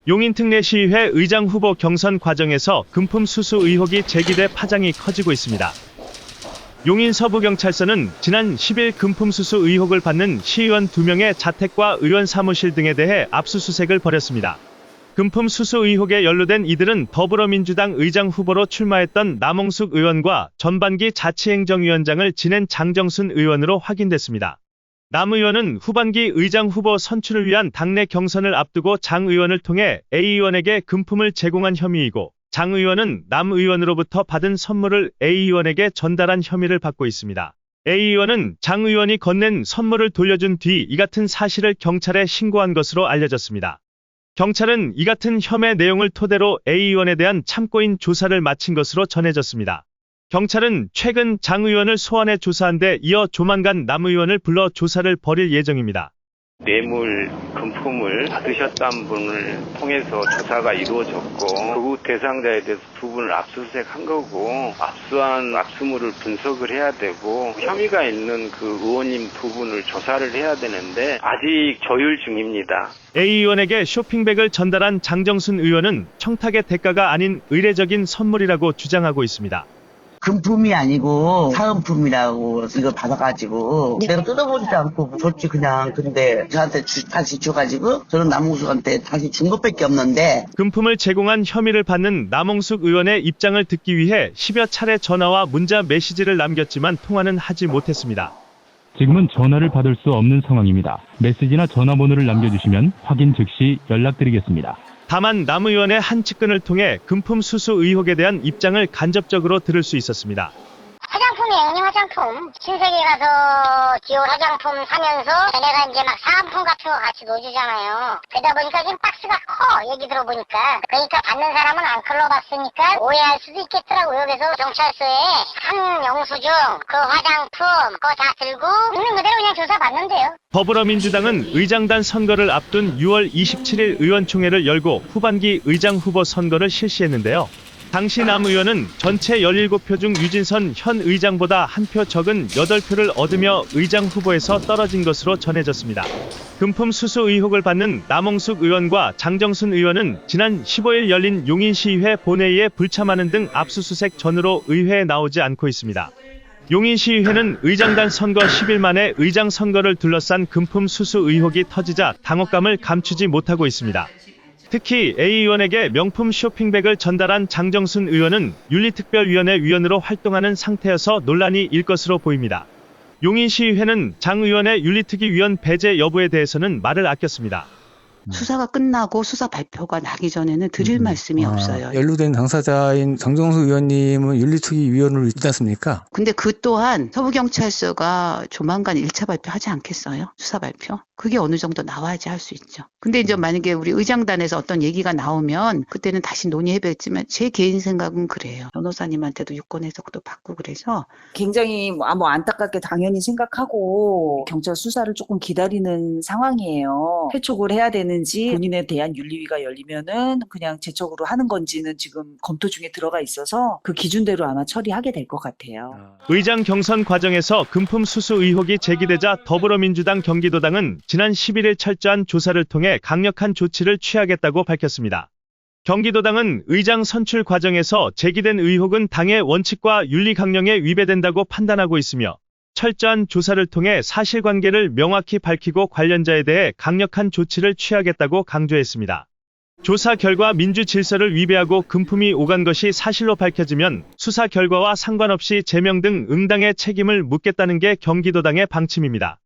용인특례시의회 의장 후보 경선 과정에서 금품 수수 의혹이 제기돼 파장이 커지고 있습니다. 용인 서부경찰서는 지난 10일 금품 수수 의혹을 받는 시의원 2명의 자택과 의원 사무실 등에 대해 압수수색을 벌였습니다. 금품 수수 의혹에 연루된 이들은 더불어민주당 의장 후보로 출마했던 남홍숙 의원과 전반기 자치행정위원장을 지낸 장정순 의원으로 확인됐습니다. 남 의원은 후반기 의장 후보 선출을 위한 당내 경선을 앞두고 장 의원을 통해 A 의원에게 금품을 제공한 혐의이고, 장 의원은 남 의원으로부터 받은 선물을 A 의원에게 전달한 혐의를 받고 있습니다. A 의원은 장 의원이 건넨 선물을 돌려준 뒤 이 같은 사실을 경찰에 신고한 것으로 알려졌습니다. 경찰은 이 같은 혐의 내용을 토대로 A 의원에 대한 참고인 조사를 마친 것으로 전해졌습니다. 경찰은 최근 장 의원을 소환해 조사한 데 이어 조만간 남 의원을 불러 조사를 벌일 예정입니다. 뇌물, 금품을 받으셨다는 분을 통해서 조사가 이루어졌고 그 대상자에 대해서 두 분을 압수수색한 거고 압수한 압수물을 분석을 해야 되고 혐의가 있는 그 의원님 두 분을 조사를 해야 되는데 아직 조율 중입니다. A 의원에게 쇼핑백을 전달한 장정순 의원은 청탁의 대가가 아닌 의례적인 선물이라고 주장하고 있습니다. 금품이 아니고 사은품이라고 이걸 받아가지고 내가 뜯어보지도 않고 줬지 그냥. 근데 저한테 다시 줘가지고 저는 남홍숙한테 다시 준 것밖에 없는데. 금품을 제공한 혐의를 받는 남홍숙 의원의 입장을 듣기 위해 10여 차례 전화와 문자 메시지를 남겼지만 통화는 하지 못했습니다. 지금은 전화를 받을 수 없는 상황입니다. 메시지나 전화번호를 남겨주시면 확인 즉시 연락드리겠습니다. 다만 남 의원의 한 측근을 통해 금품 수수 의혹에 대한 입장을 간접적으로 들을 수 있었습니다. 화장품이에요, 형님 화장품. 신세계 가서 디올 화장품 사면서 걔네가 이제 막 사은품 같은 거 같이 넣어주잖아요. 그러다 보니까 지금 박스가 커, 얘기 들어보니까. 그러니까 받는 사람은 안 클러봤으니까 오해할 수도 있겠더라고요. 그래서 경찰서에 한 영수증, 그 화장품, 그거 다 들고 있는 그대로 그냥 조사받는데요. 더불어민주당은 의장단 선거를 앞둔 6월 27일 의원총회를 열고 후반기 의장 후보 선거를 실시했는데요. 당시 남 의원은 전체 17표 중 유진선 현 의장보다 한 표 적은 8표를 얻으며 의장 후보에서 떨어진 것으로 전해졌습니다. 금품 수수 의혹을 받는 남홍숙 의원과 장정순 의원은 지난 15일 열린 용인시의회 본회의에 불참하는 등 압수수색 전후로 의회에 나오지 않고 있습니다. 용인시의회는 의장단 선거 10일 만에 의장 선거를 둘러싼 금품 수수 의혹이 터지자 당혹감을 감추지 못하고 있습니다. 특히 A 의원에게 명품 쇼핑백을 전달한 장정순 의원은 윤리특별위원회 위원으로 활동하는 상태여서 논란이 일 것으로 보입니다. 용인시의회는 장 의원의 윤리특위 위원 배제 여부에 대해서는 말을 아꼈습니다. 수사가 끝나고 수사 발표가 나기 전에는 드릴 말씀이 없어요. 연루된 당사자인 장정수 의원님은 윤리특위 위원으로 있지 않습니까? 근데 그 또한 서부경찰서가 조만간 1차 발표하지 않겠어요? 수사 발표? 그게 어느 정도 나와야지 할 수 있죠. 근데 이제 만약에 우리 의장단에서 어떤 얘기가 나오면 그때는 다시 논의해보겠지만 제 개인 생각은 그래요. 변호사님한테도 유권 해석도 받고 그래서 굉장히 안타깝게 당연히 생각하고 경찰 수사를 조금 기다리는 상황이에요. 회촉을 해야 되는지 본인에 대한 윤리위가 열리면은 그냥 제적으로 하는 건지는 지금 검토 중에 들어가 있어서 그 기준대로 아마 처리하게 될 것 같아요. 의장 경선 과정에서 금품 수수 의혹이 제기되자 더불어민주당 경기도당은 지난 11일 철저한 조사를 통해 강력한 조치를 취하겠다고 밝혔습니다. 경기도당은 의장 선출 과정에서 제기된 의혹은 당의 원칙과 윤리 강령에 위배된다고 판단하고 있으며 철저한 조사를 통해 사실관계를 명확히 밝히고 관련자에 대해 강력한 조치를 취하겠다고 강조했습니다. 조사 결과 민주 질서를 위배하고 금품이 오간 것이 사실로 밝혀지면 수사 결과와 상관없이 제명 등 응당의 책임을 묻겠다는 게 경기도당의 방침입니다.